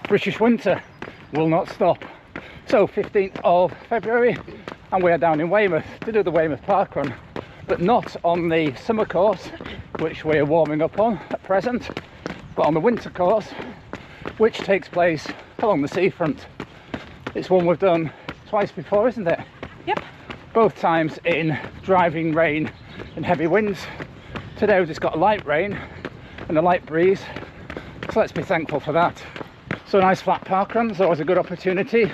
British winter will not stop. So 15th of February and we are down in Weymouth to do the Weymouth parkrun, but not on the summer course which we're warming up on at present, but on the winter course which takes place along the seafront. It's one we've done twice before, isn't it? Yep. Both times in driving rain and heavy winds. Today we've just got a light rain and a light breeze, so let's be thankful for that. So a nice flat parkrun is always a good opportunity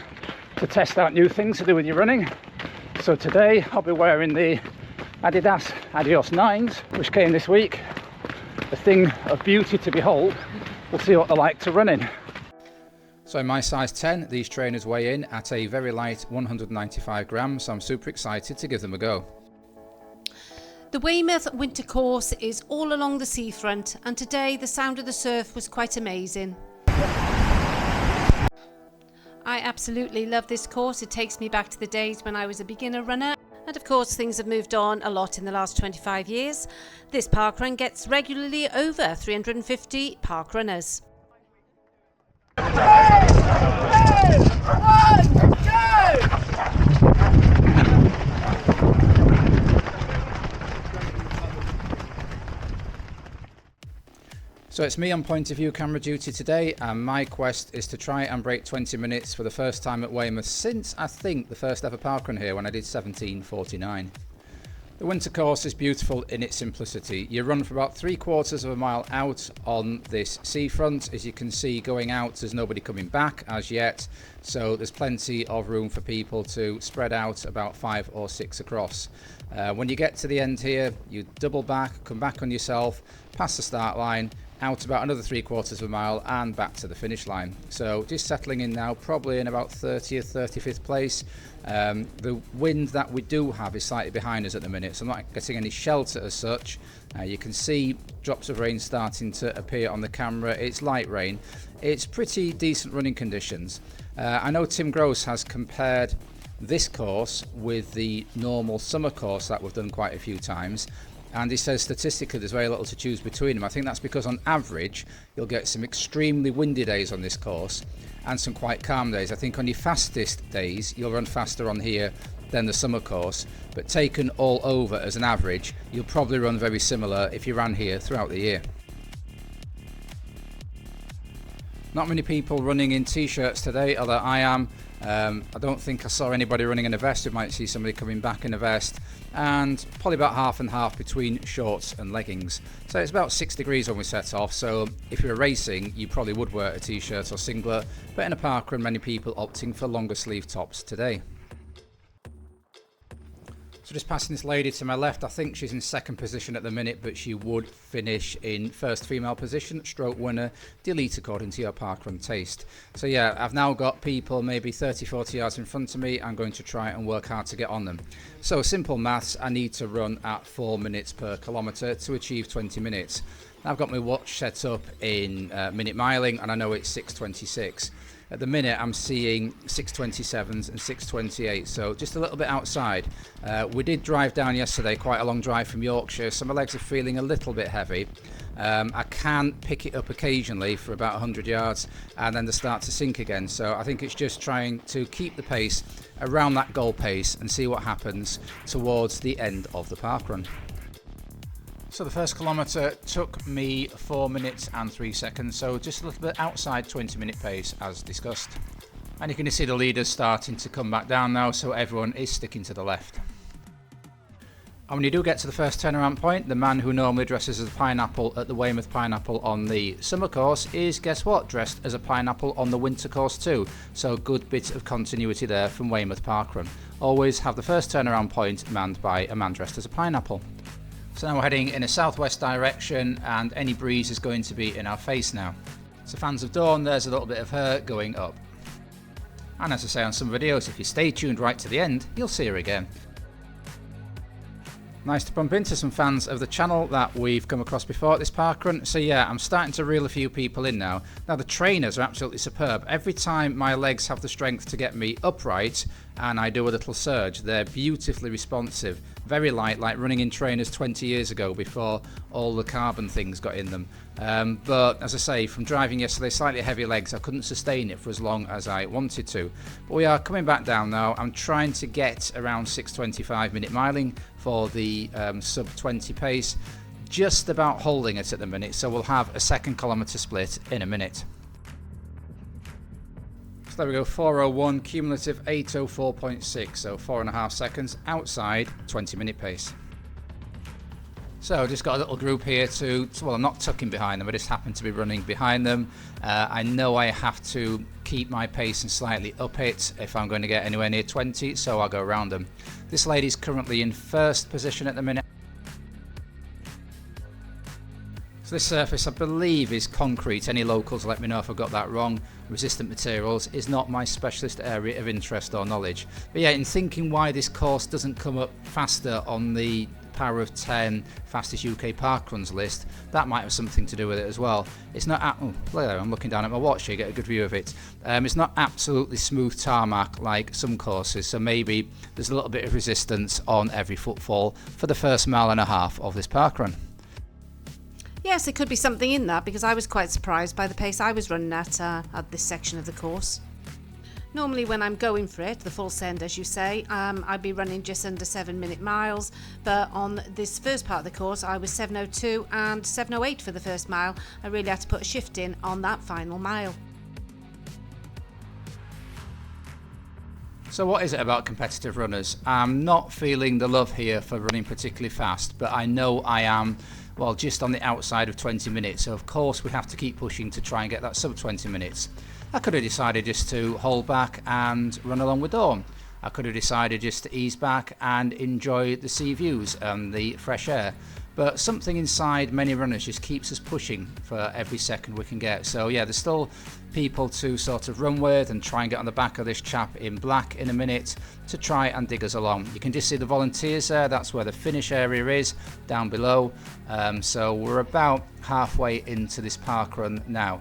to test out new things to do with your running. So today I'll be wearing the Adidas Adios 9s, which came this week. A thing of beauty to behold. We'll see what they're like to run in. So in my size 10, these trainers weigh in at a very light 195 grams, so I'm super excited to give them a go. The Weymouth winter course is all along the seafront, and today the sound of the surf was quite amazing. I absolutely love this course. It takes me back to the days when I was a beginner runner, and of course things have moved on a lot in the last 25 years. This parkrun gets regularly over 350 parkrunners. So it's me on point of view camera duty today, and my quest is to try and break 20 minutes for the first time at Weymouth since I think the first ever parkrun here when I did 17:49. The winter course is beautiful in its simplicity. You run for about 3/4 of a mile out on this seafront. As you can see, going out there's nobody coming back as yet, so there's plenty of room for people to spread out about 5 or 6 across. When you get to the end here, you double back, come back on yourself, past the start line, out about another 3/4 of a mile and back to the finish line. So just settling in now, probably in about 30th, 35th place. The wind that we do have is slightly behind us at the minute, so I'm not getting any shelter as such. You can see drops of rain starting to appear on the camera. It's light rain. It's pretty decent running conditions. I know Tim Gross has compared this course with the normal summer course that we've done quite a few times, and he says statistically there's very little to choose between them. I think that's because on average you'll get some extremely windy days on this course and some quite calm days. I think on your fastest days you'll run faster on here than the summer course, but taken all over as an average you'll probably run very similar if you ran here throughout the year. Not many people running in t-shirts today, although I am. I don't think I saw anybody running in a vest. We might see somebody coming back in a vest, and probably about half and half between shorts and leggings. So it's about 6 degrees when we set off, so if you're racing you probably would wear a t-shirt or singlet, but in a parkrun many people opting for longer sleeve tops today. So just passing this lady to my left, I think she's in second position at the minute, but she would finish in first female position, stroke winner, delete according to your parkrun taste. So yeah, I've now got people maybe 30-40 yards in front of me. I'm going to try and work hard to get on them. So simple maths, I need to run at 4 minutes per kilometre to achieve 20 minutes. I've got my watch set up in minute miling and I know it's 6:26. At the minute I'm seeing 6:27s and 6:28, so just a little bit outside. We did drive down yesterday, quite a long drive from Yorkshire, so my legs are feeling a little bit heavy. I can pick it up occasionally for about 100 yards and then they start to sink again, so I think it's just trying to keep the pace around that goal pace and see what happens towards the end of the parkrun. So the first kilometre took me 4 minutes and 3 seconds, so just a little bit outside 20-minute pace as discussed. And you can see the leaders starting to come back down now, so everyone is sticking to the left. And when you do get to the first turnaround point, the man who normally dresses as a pineapple at the Weymouth Pineapple on the summer course is, guess what, dressed as a pineapple on the winter course too. So good bit of continuity there from Weymouth parkrun. Always have the first turnaround point manned by a man dressed as a pineapple. So now we're heading in a southwest direction and any breeze is going to be in our face now. So fans of Dawn, there's a little bit of her going up. And as I say on some videos, if you stay tuned right to the end, you'll see her again. Nice to bump into some fans of the channel that we've come across before at this parkrun. So yeah, I'm starting to reel a few people in now. Now the trainers are absolutely superb. Every time my legs have the strength to get me upright, and I do a little surge. They're beautifully responsive, very light, like running in trainers 20 years ago before all the carbon things got in them. But as I say, from driving yesterday, slightly heavy legs, I couldn't sustain it for as long as I wanted to. But we are coming back down now. I'm trying to get around 6:25 minute miling for the sub 20 pace. Just about holding it at the minute, so we'll have a second kilometre split in a minute. So there we go, 4:01, cumulative 8:04.6, so 4.5 seconds outside 20-minute pace. So just got a little group here well, I'm not tucking behind them, I just happen to be running behind them. I know I have to keep my pace and slightly up it if I'm going to get anywhere near 20, so I'll go around them. This lady's currently in first position at the minute. This surface, I believe, is concrete. Any locals, let me know if I've got that wrong. Resistant materials is not my specialist area of interest or knowledge. But yeah, in thinking why this course doesn't come up faster on the Power of 10 fastest UK parkruns list, that might have something to do with it as well. It's not, I'm looking down at my watch here, get a good view of it. It's not absolutely smooth tarmac like some courses, so maybe there's a little bit of resistance on every footfall for the first mile and a half of this parkrun. Yes, there could be something in that, because I was quite surprised by the pace I was running at this section of the course. Normally when I'm going for it, the full send as you say, I'd be running just under 7-minute miles, but on this first part of the course I was 7:02 and 7:08 for the first mile. I really had to put a shift in on that final mile. So what is it about competitive runners? I'm not feeling the love here for running particularly fast, but I know I am, well, just on the outside of 20 minutes, so of course we have to keep pushing to try and get that sub 20 minutes. I could have decided just to hold back and run along with Dawn. I could have decided just to ease back and enjoy the sea views and the fresh air. But something inside many runners just keeps us pushing for every second we can get. So yeah, there's still people to sort of run with and try and get on the back of this chap in black in a minute to try and dig us along. You can just see the volunteers there, that's where the finish area is, down below. So we're about halfway into this parkrun now.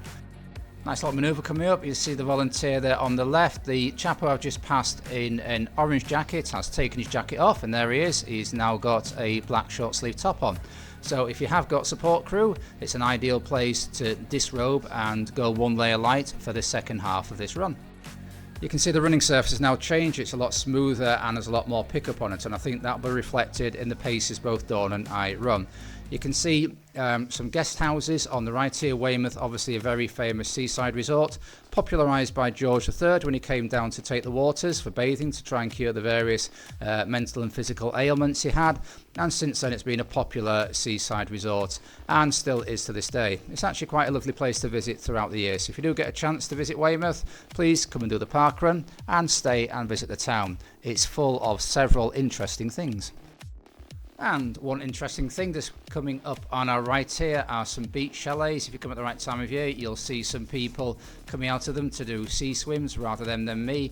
Nice little manoeuvre coming up. You see the volunteer there on the left. The chap who I've just passed in an orange jacket has taken his jacket off, and there he is. He's now got a black short sleeve top on. So if you have got support crew, it's an ideal place to disrobe and go one layer light for the second half of this run. You can see the running surface has now changed. It's a lot smoother and there's a lot more pickup on it, and I think that will be reflected in the paces both Dawn and I run. You can see some guest houses on the right here. Weymouth, obviously a very famous seaside resort, popularised by George III when he came down to take the waters for bathing to try and cure the various mental and physical ailments he had. And since then it's been a popular seaside resort and still is to this day. It's actually quite a lovely place to visit throughout the year. So if you do get a chance to visit Weymouth, please come and do the parkrun and stay and visit the town. It's full of several interesting things. And one interesting thing that's coming up on our right here are some beach chalets. If you come at the right time of year, you'll see some people coming out of them to do sea swims rather than me.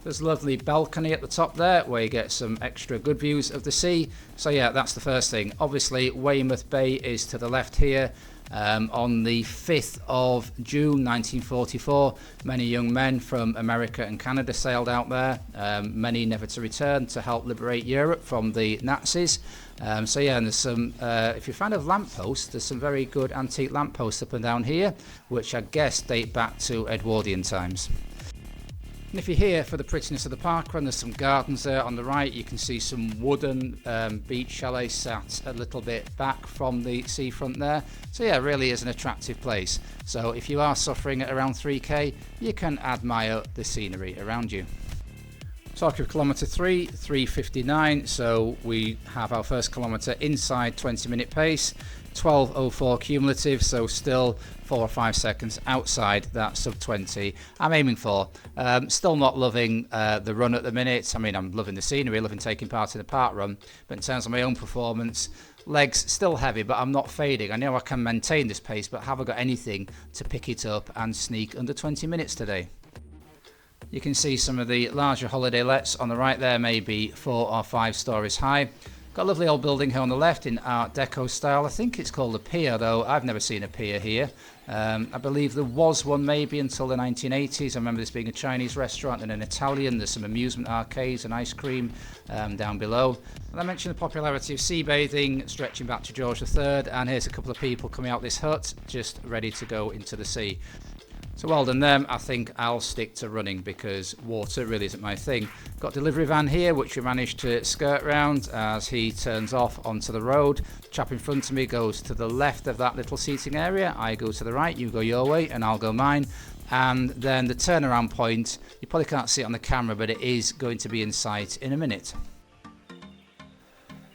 There's a lovely balcony at the top there where you get some extra good views of the sea. So yeah, that's the first thing. Obviously, Weymouth Bay is to the left here. On the 5th of June 1944, many young men from America and Canada sailed out there, many never to return, to help liberate Europe from the Nazis. So yeah, and there's some, if you're a fan of lampposts, there's some very good antique lampposts up and down here, which I guess date back to Edwardian times. And if you're here for the prettiness of the parkrun, there's some gardens there on the right. You can see some wooden beach chalets sat a little bit back from the seafront there. So yeah, it really is an attractive place. So if you are suffering at around 3k, you can admire the scenery around you. Talking of kilometre 3, 3:59, so we have our first kilometre inside 20-minute pace, 12:04 cumulative, so still 4 or 5 seconds outside that sub 20 I'm aiming for. Still not loving the run at the minute. I mean, I'm loving the scenery, loving taking part in the parkrun, but in terms of my own performance, legs still heavy, but I'm not fading. I know I can maintain this pace, but have I got anything to pick it up and sneak under 20 minutes today? You can see some of the larger holiday lets on the right there, maybe 4 or 5 stories high. Got a lovely old building here on the left in Art Deco style. I think it's called a pier, though. I've never seen a pier here. I believe there was one maybe until the 1980s. I remember this being a Chinese restaurant and an Italian. There's some amusement arcades and ice cream down below. And I mentioned the popularity of sea bathing stretching back to George III, and here's a couple of people coming out this hut just ready to go into the sea. So well done them. I think I'll stick to running because water really isn't my thing. Got delivery van here which we managed to skirt round as he turns off onto the road. Chap in front of me goes to the left of that little seating area. I go to the right, you go your way and I'll go mine. And then the turnaround point, you probably can't see it on the camera, but it is going to be in sight in a minute.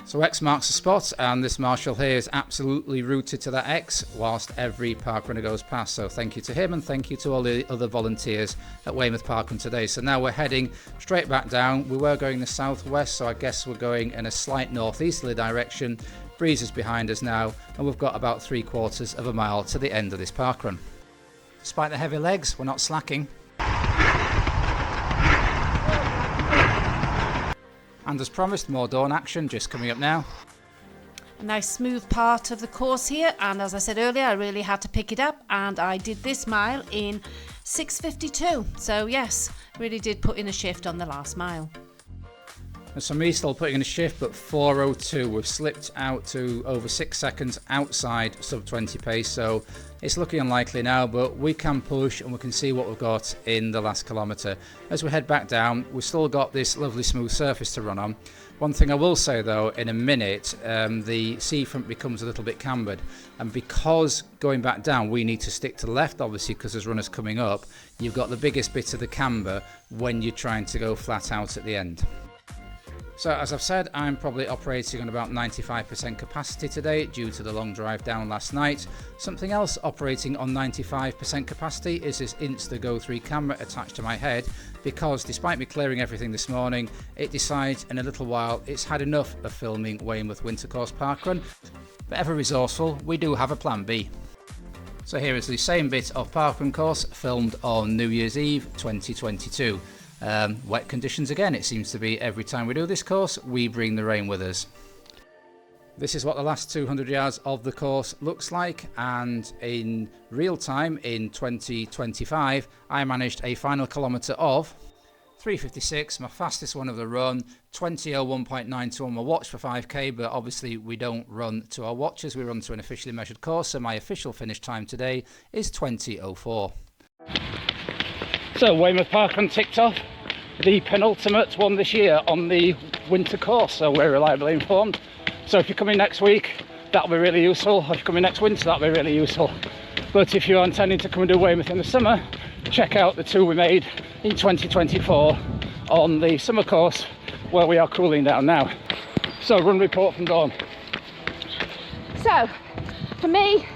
So X marks the spot, and this marshal here is absolutely rooted to that X whilst every park runner goes past. So thank you to him and thank you to all the other volunteers at Weymouth Parkrun today. So now we're heading straight back down. We were going the southwest, so I guess we're going in a slight northeasterly direction. Breeze is behind us now, and we've got about 3/4 of a mile to the end of this parkrun. Despite the heavy legs, we're not slacking. And as promised, more dawn action just coming up now. A nice smooth part of the course here, and as I said earlier, I really had to pick it up, and I did this mile in 6:52. So yes, really did put in a shift on the last mile. And so me still putting in a shift, but 4:02. We've slipped out to over 6 seconds outside sub 20 pace, so it's looking unlikely now, but we can push and we can see what we've got in the last kilometre. As we head back down, we've still got this lovely smooth surface to run on. One thing I will say though, in a minute, the seafront becomes a little bit cambered, and because going back down we need to stick to the left obviously because there's runners coming up, you've got the biggest bit of the camber when you're trying to go flat out at the end. So as I've said, I'm probably operating on about 95% capacity today due to the long drive down last night. Something else operating on 95% capacity is this Insta-Go3 camera attached to my head, because despite me clearing everything this morning, it decides in a little while it's had enough of filming Weymouth Winter Course Parkrun. But ever resourceful, we do have a plan B. So here is the same bit of parkrun course filmed on New Year's Eve 2022. Wet conditions again, it seems to be every time we do this course, we bring the rain with us. This is what the last 200 yards of the course looks like, and in real time in 2025 I managed a final kilometre of 3:56, my fastest one of the run, 20:01.92 on my watch for 5k, but obviously we don't run to our watches, we run to an officially measured course, so my official finish time today is 20:04. So Weymouth Parkrun ticked off, the penultimate one this year on the winter course, so we're reliably informed. So if you're coming next week, that'll be really useful. If you're coming next winter, that'll be really useful. But if you're intending to come and do Weymouth in the summer, check out the two we made in 2024 on the summer course where we are cooling down now. So run report from Dawn. So for me,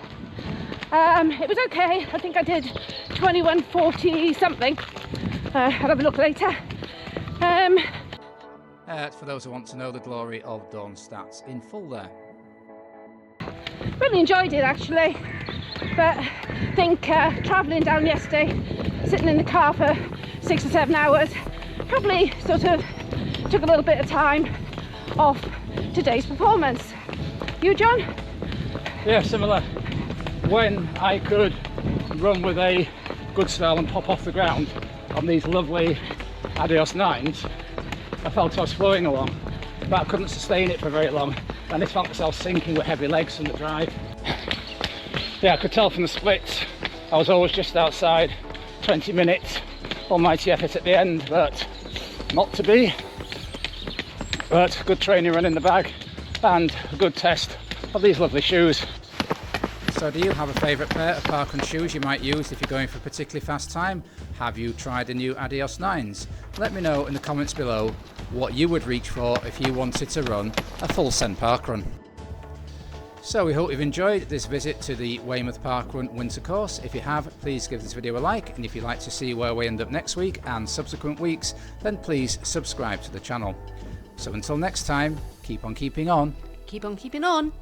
it was okay. I think I did 21:40 something. I'll have a look later. For those who want to know the glory of Dawn's stats in full there. Really enjoyed it actually, but I think travelling down yesterday, sitting in the car for 6 or 7 hours, probably sort of took a little bit of time off today's performance. You, John? Yeah, similar. When I could run with a good style and pop off the ground on these lovely Adios 9s, I felt I was flowing along, but I couldn't sustain it for very long, and I felt myself sinking with heavy legs from the drive. Yeah, I could tell from the splits I was always just outside 20 minutes, almighty effort at the end, but not to be. But good training run in the bag and a good test of these lovely shoes. So do you have a favourite pair of parkrun shoes you might use if you're going for a particularly fast time? Have you tried the new Adios 9s? Let me know in the comments below what you would reach for if you wanted to run a full send parkrun. So we hope you've enjoyed this visit to the Weymouth Parkrun winter course. If you have, please give this video a like, and if you'd like to see where we end up next week and subsequent weeks, then please subscribe to the channel. So until next time, keep on keeping on. Keep on keeping on.